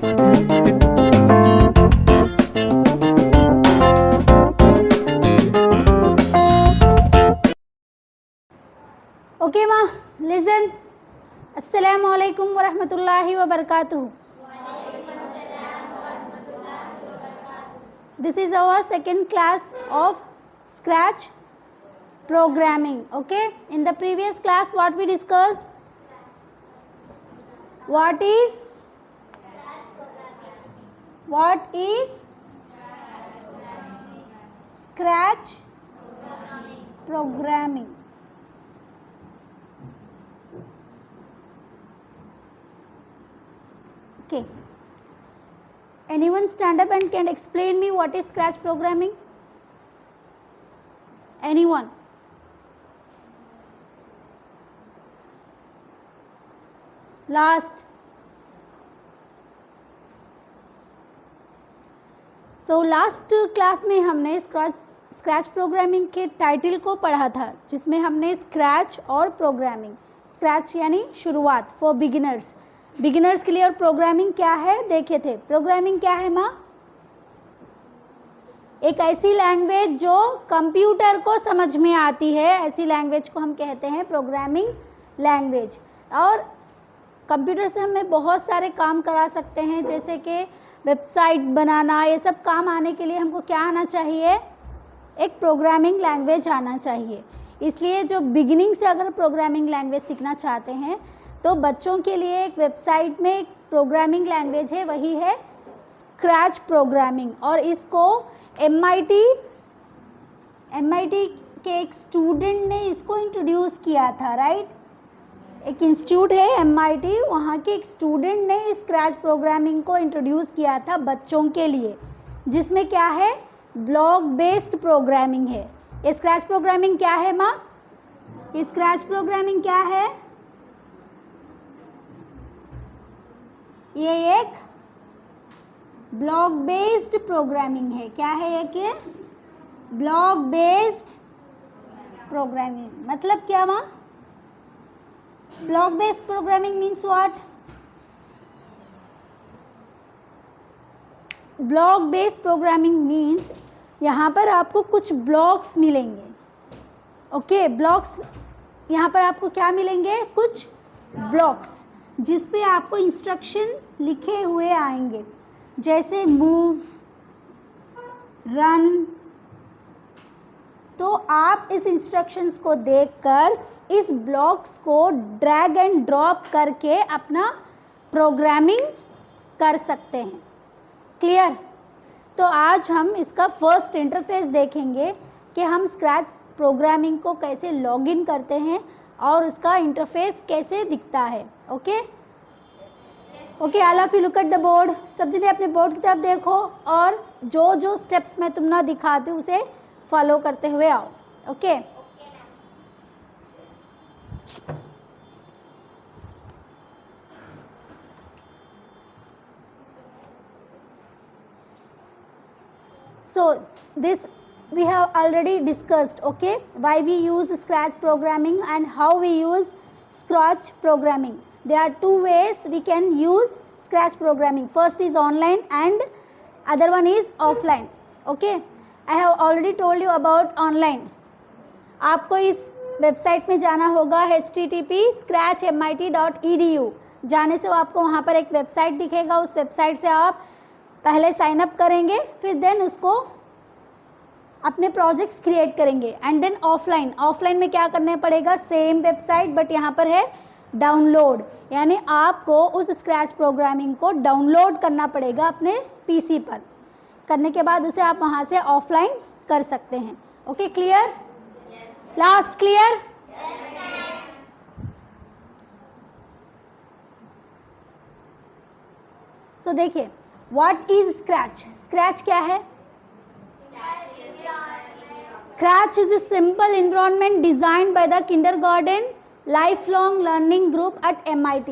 Okay ma, listen. Assalamu alaikum wa rahmatullahi wa barakatuh. This is our second class of Scratch programming. Okay, in the previous class what we discussed? What is Scratch programming? Okay, anyone stand up and can explain me what is Scratch programming? Anyone? Last. So last class में हमने scratch programming के title को पढ़ा था, जिसमें हमने scratch और programming, scratch यानी शुरुआत फॉर बिगिनर्स के लिए, और प्रोग्रामिंग क्या है देखे थे। प्रोग्रामिंग क्या है माँ? एक ऐसी लैंग्वेज जो कंप्यूटर को समझ में आती है, ऐसी लैंग्वेज को हम कहते हैं प्रोग्रामिंग लैंग्वेज। और कंप्यूटर से हमें बहुत सारे काम करा सकते हैं, जैसे कि वेबसाइट बनाना, ये सब काम आने के लिए हमको क्या आना चाहिए? एक प्रोग्रामिंग लैंग्वेज आना चाहिए। इसलिए जो बिगिनिंग से अगर प्रोग्रामिंग लैंग्वेज सीखना चाहते हैं तो बच्चों के लिए एक वेबसाइट में एक प्रोग्रामिंग लैंग्वेज है, वही है स्क्रैच प्रोग्रामिंग। और इसको MIT के एक स्टूडेंट ने इसको इंट्रोड्यूस किया था, राइट? एक इंस्टीट्यूट है MIT, वहाँ के एक स्टूडेंट ने स्क्रैच प्रोग्रामिंग को इंट्रोड्यूस किया था बच्चों के लिए, जिसमें क्या है? ब्लॉक बेस्ड प्रोग्रामिंग है। ये स्क्रैच प्रोग्रामिंग क्या है माँ? स्क्रैच प्रोग्रामिंग क्या है? ये एक ब्लॉक बेस्ड प्रोग्रामिंग है। क्या है ये? कि ब्लॉक बेस्ड प्रोग्रामिंग मतलब क्या माँ? Block based programming means what? Block based programming means यहाँ पर आपको कुछ ब्लॉक्स मिलेंगे। ओके, ब्लॉक्स यहाँ पर आपको क्या मिलेंगे? कुछ ब्लॉक्स, जिस पे आपको इंस्ट्रक्शन लिखे हुए आएंगे, जैसे मूव, रन। तो आप इस इंस्ट्रक्शंस को देखकर इस ब्लॉक्स को ड्रैग एंड ड्रॉप करके अपना प्रोग्रामिंग कर सकते हैं। क्लियर? तो आज हम इसका फर्स्ट इंटरफेस देखेंगे कि हम स्क्रैच प्रोग्रामिंग को कैसे लॉगिन करते हैं और उसका इंटरफेस कैसे दिखता है। Okay okay, all of you look at the board. सब जने अपने बोर्ड की तरफ देखो और जो जो स्टेप्स मैं तुम ना दिखाती हूँ उसे फॉलो करते हुए आओ। Okay So this we have already discussed, okay, why we use Scratch programming and how we use Scratch programming. There are two ways we can use Scratch programming. First is online and other one is offline. Okay, I have already told you about online. आपको इस website में जाना होगा http://scratchmit.edu। जाने से आपको वहाँ पर एक वेबसाइट दिखेगा, उस वेबसाइट से आप पहले साइन अप करेंगे, फिर देन उसको अपने प्रोजेक्ट्स क्रिएट करेंगे। एंड देन ऑफलाइन में क्या करना पड़ेगा? सेम वेबसाइट बट यहाँ पर है डाउनलोड, यानी आपको उस स्क्रैच प्रोग्रामिंग को डाउनलोड करना पड़ेगा अपने पीसी पर। करने के बाद उसे आप वहाँ से ऑफलाइन कर सकते हैं। Okay, clear? Last clear? So देखिए, व्हाट इज स्क्रैच? स्क्रैच क्या है? Scratch is a simple environment designed by the kindergarten lifelong learning group at MIT।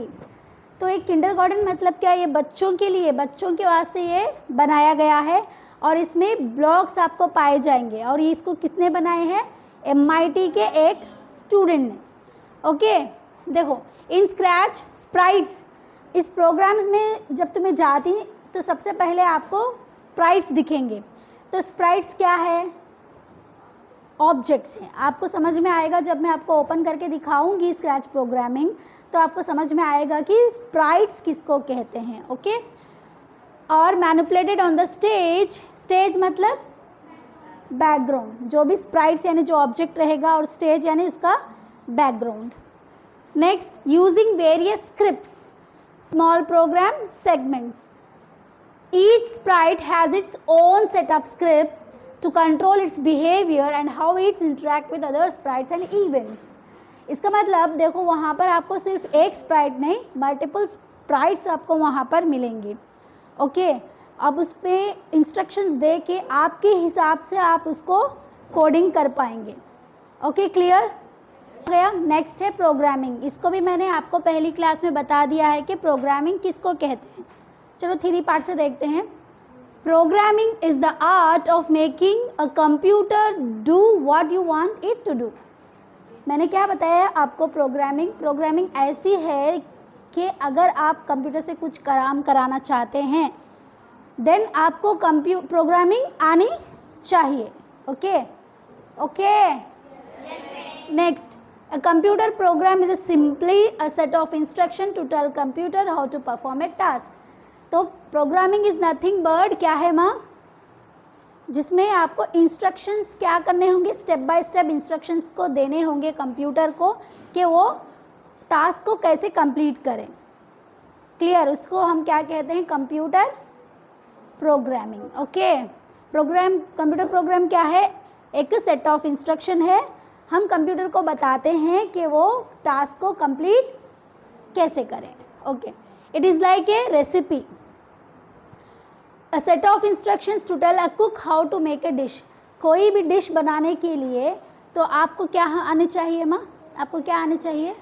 तो एक किंडरगार्टन मतलब क्या? ये बच्चों के लिए, बच्चों के वास्ते ये बनाया गया है और इसमें ब्लॉक्स आपको पाए जाएंगे। और ये इसको किसने बनाए हैं? MIT के एक स्टूडेंट ने। ओके, देखो, इन स्क्रैच स्प्राइट्स इस प्रोग्राम्स में जब तुम्हें जाती तो सबसे पहले आपको स्प्राइट्स दिखेंगे। तो स्प्राइट्स क्या है? ऑब्जेक्ट्स हैं। आपको समझ में आएगा जब मैं आपको ओपन करके दिखाऊंगी स्क्रैच प्रोग्रामिंग, तो आपको समझ में आएगा कि स्प्राइट्स किसको कहते हैं। ओके, और manipulated on the stage, stage मतलब बैकग्राउंड, जो भी स्प्राइट्स यानी जो ऑब्जेक्ट रहेगा, और स्टेज यानी उसका background. Next, using various scripts, small program segments, each sprite has its own set of scripts to control its behavior and how it interact with other sprites and events. इसका मतलब देखो वहाँ पर आपको सिर्फ एक स्प्राइट नहीं, मल्टीपल स्प्राइट्स आपको वहाँ पर मिलेंगे। ओके, अब उस पर इंस्ट्रक्शंस दे के आपके हिसाब से आप उसको कोडिंग कर पाएंगे। ओके, क्लियर गया? नेक्स्ट है प्रोग्रामिंग। इसको भी मैंने आपको पहली क्लास में बता दिया है कि प्रोग्रामिंग किसको कहते हैं। चलो थ्योरी पार्ट से देखते हैं। Programming is the art of making a computer do what you want it to do. मैंने क्या बताया आपको? प्रोग्रामिंग ऐसी है कि अगर आप कंप्यूटर से कुछ काम कराना चाहते हैं देन आपको प्रोग्रामिंग आनी चाहिए। Okay next, a computer program is simply a set of instruction to tell computer how to perform a task. तो प्रोग्रामिंग इज नथिंग बट क्या है माँ? जिसमें आपको इंस्ट्रक्शंस क्या करने होंगे, स्टेप बाय स्टेप इंस्ट्रक्शंस को देने होंगे कंप्यूटर को कि वो टास्क को कैसे कंप्लीट करें। क्लियर? उसको हम क्या कहते हैं? Computer programming. Okay, computer program क्या है? एक सेट ऑफ इंस्ट्रक्शन है, हम कंप्यूटर को बताते हैं कि वो टास्क को कंप्लीट कैसे करें। Okay, it is like a recipe, a set of instructions to tell a cook how to make a dish. कोई भी डिश बनाने के लिए तो आपको क्या आनी चाहिए माँ? आपको क्या आनी चाहिए?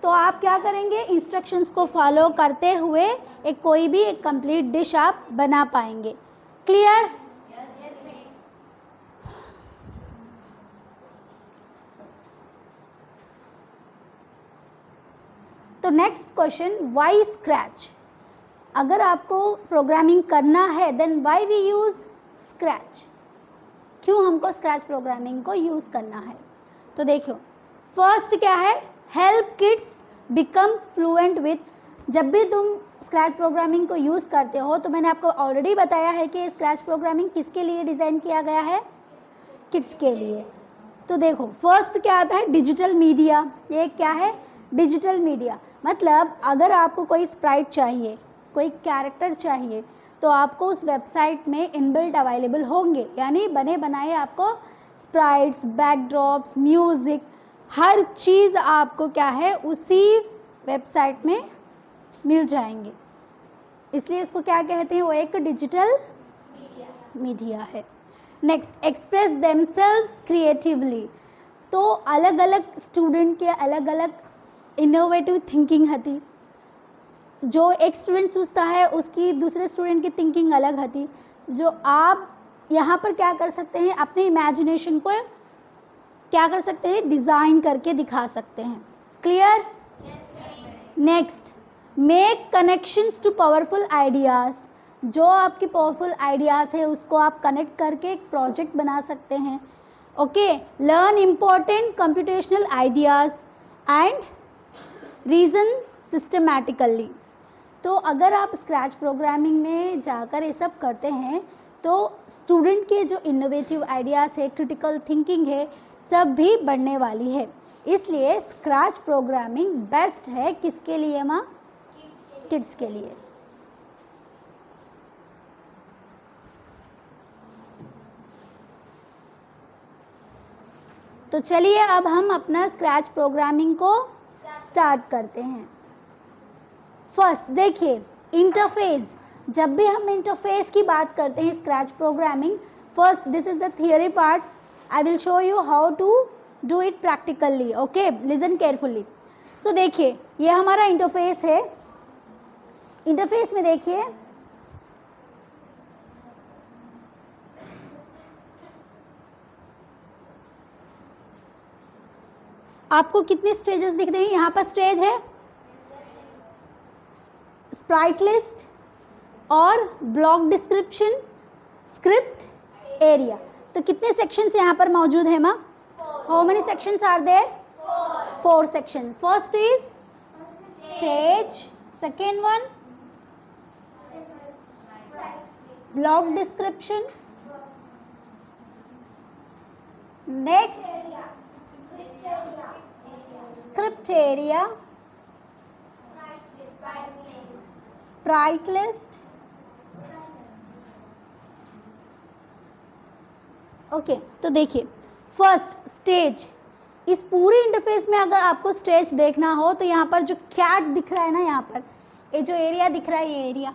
तो आप क्या करेंगे? इंस्ट्रक्शंस को फॉलो करते हुए एक कोई भी एक कंप्लीट डिश आप बना पाएंगे। क्लियर? तो नेक्स्ट क्वेश्चन, वाई स्क्रैच? अगर आपको प्रोग्रामिंग करना है then why we use Scratch? क्यों हमको स्क्रैच प्रोग्रामिंग को यूज करना है? तो देखो, फर्स्ट क्या है? Help kids become fluent with. जब भी तुम स्क्रैच प्रोग्रामिंग को यूज करते हो तो मैंने आपको ऑलरेडी बताया है कि स्क्रैच प्रोग्रामिंग किसके लिए डिजाइन किया गया है? किड्स के लिए। तो देखो फर्स्ट क्या आता है? Digital media. ये क्या है? Digital media. मतलब अगर आपको कोई स्प्राइट चाहिए, कोई कैरेक्टर चाहिए, तो आपको उस वेबसाइट में इनबिल्ट अवेलेबल होंगे, यानी बने बनाए आपको स्प्राइट्स, बैकड्रॉप्स, म्यूज़िक, हर चीज़ आपको क्या है उसी वेबसाइट में मिल जाएंगे। इसलिए इसको क्या कहते हैं? वो एक डिजिटल मीडिया है। Next, express themselves creatively. तो अलग अलग स्टूडेंट के अलग अलग इनोवेटिव थिंकिंग हती। जो एक स्टूडेंट सोचता है उसकी दूसरे स्टूडेंट की थिंकिंग अलग हती। जो आप यहाँ पर क्या कर सकते हैं? अपने इमेजिनेशन को क्या कर सकते हैं? डिज़ाइन करके दिखा सकते हैं। Clear? Next, make connections to powerful ideas. जो आपकी पावरफुल आइडियाज़ है उसको आप कनेक्ट करके एक प्रोजेक्ट बना सकते हैं। Okay, learn important computational ideas and reason systematically. तो अगर आप स्क्रैच प्रोग्रामिंग में जाकर ये सब करते हैं तो स्टूडेंट के जो इनोवेटिव आइडियाज़ है, क्रिटिकल थिंकिंग है, सब भी बढ़ने वाली है। इसलिए स्क्रैच प्रोग्रामिंग बेस्ट है किसके लिए माँ? किड्स के लिए। तो चलिए अब हम अपना स्क्रैच प्रोग्रामिंग को स्टार्ट करते हैं। फर्स्ट देखिए, इंटरफेस। जब भी हम इंटरफेस की बात करते हैं scratch programming, first this is the theory part. I will show you how to do it practically. Okay, listen carefully. So देखिए, ये हमारा इंटरफेस है। इंटरफेस में देखिए आपको कितने स्टेजेस दिख रहे हैं? यहाँ पर स्टेज है, स्प्राइट लिस्ट और ब्लॉक डिस्क्रिप्शन, स्क्रिप्ट एरिया। तो कितने सेक्शंस यहाँ पर मौजूद है माँ? How many sections are there? 4 section. First is stage, second one block description, next script area, sprite list. Okay, तो देखिए फर्स्ट स्टेज। इस पूरे इंटरफेस में अगर आपको स्टेज देखना हो तो यहाँ पर जो कैट दिख रहा है ना, यहाँ पर ये जो एरिया दिख रहा है, ये एरिया,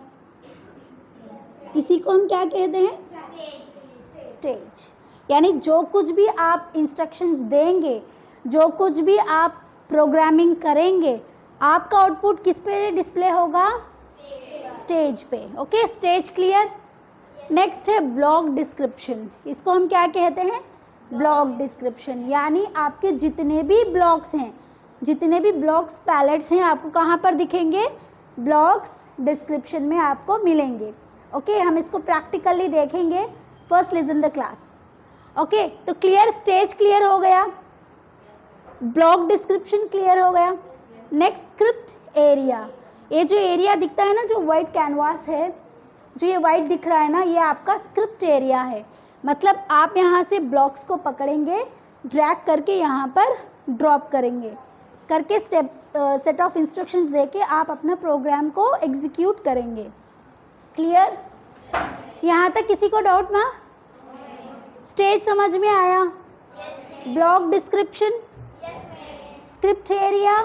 इसी को हम क्या कहते हैं? स्टेज। यानी जो कुछ भी आप इंस्ट्रक्शंस देंगे, जो कुछ भी आप प्रोग्रामिंग करेंगे, आपका आउटपुट किस पे डिस्प्ले होगा? स्टेज पे। Okay, stage clear. नेक्स्ट है ब्लॉक डिस्क्रिप्शन। इसको हम क्या कहते हैं? Block description. यानी आपके जितने भी ब्लॉक्स हैं, जितने भी ब्लॉक्स पैलेट्स हैं, आपको कहाँ पर दिखेंगे? ब्लॉक्स डिस्क्रिप्शन में आपको मिलेंगे। ओके, हम इसको प्रैक्टिकली देखेंगे। First listen the class. Okay, तो क्लियर, स्टेज क्लियर हो गया, ब्लॉक डिस्क्रिप्शन क्लियर हो गया। Next script area. ये जो एरिया दिखता है ना, जो वाइट कैनवास है, जो ये वाइट दिख रहा है ना, ये आपका स्क्रिप्ट एरिया है। मतलब आप यहाँ से ब्लॉक्स को पकड़ेंगे, ड्रैग करके यहाँ पर ड्रॉप करेंगे, करके स्टेप सेट ऑफ इंस्ट्रक्शंस देके आप अपना प्रोग्राम को एग्जीक्यूट करेंगे। क्लियर? यहाँ तक किसी को डाउट ना? स्टेज समझ में आया? Block description, script area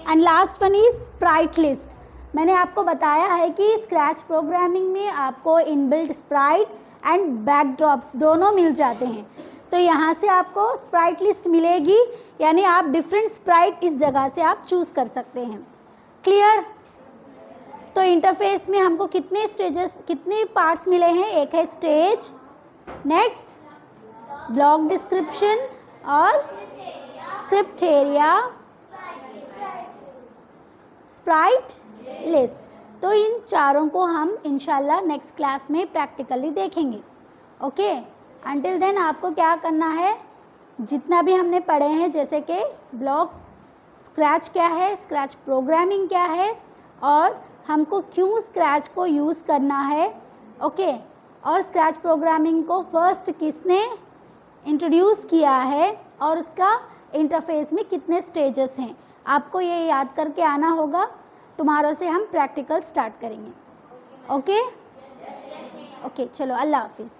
and last one is Sprite list. मैंने आपको बताया है कि स्क्रैच प्रोग्रामिंग में आपको इनबिल्ट स्प्राइट एंड बैकड्रॉप्स दोनों मिल जाते हैं। तो यहाँ से आपको स्प्राइट लिस्ट मिलेगी, यानी आप डिफरेंट स्प्राइट इस जगह से आप चूज़ कर सकते हैं। क्लियर? तो इंटरफेस में हमको कितने स्टेजेस, कितने पार्ट्स मिले हैं? एक है स्टेज, नेक्स्ट ब्लॉक डिस्क्रिप्शन और स्क्रिप्ट एरिया, स्प्राइट लिस्ट। तो इन चारों को हम इंशाल्लाह नेक्स्ट क्लास में प्रैक्टिकली देखेंगे। ओके, अंटिल देन आपको क्या करना है? जितना भी हमने पढ़े हैं, जैसे कि ब्लॉक, स्क्रैच क्या है, स्क्रैच प्रोग्रामिंग क्या है, और हमको क्यों स्क्रैच को यूज़ करना है। ओके, और स्क्रैच प्रोग्रामिंग को फर्स्ट किसने इंट्रोड्यूस किया है, और उसका इंटरफेस में कितने स्टेजेस हैं, आपको ये याद करके आना होगा। टुमारो से हम प्रैक्टिकल स्टार्ट करेंगे। ओके, ओके, चलो, अल्लाह हाफिज़।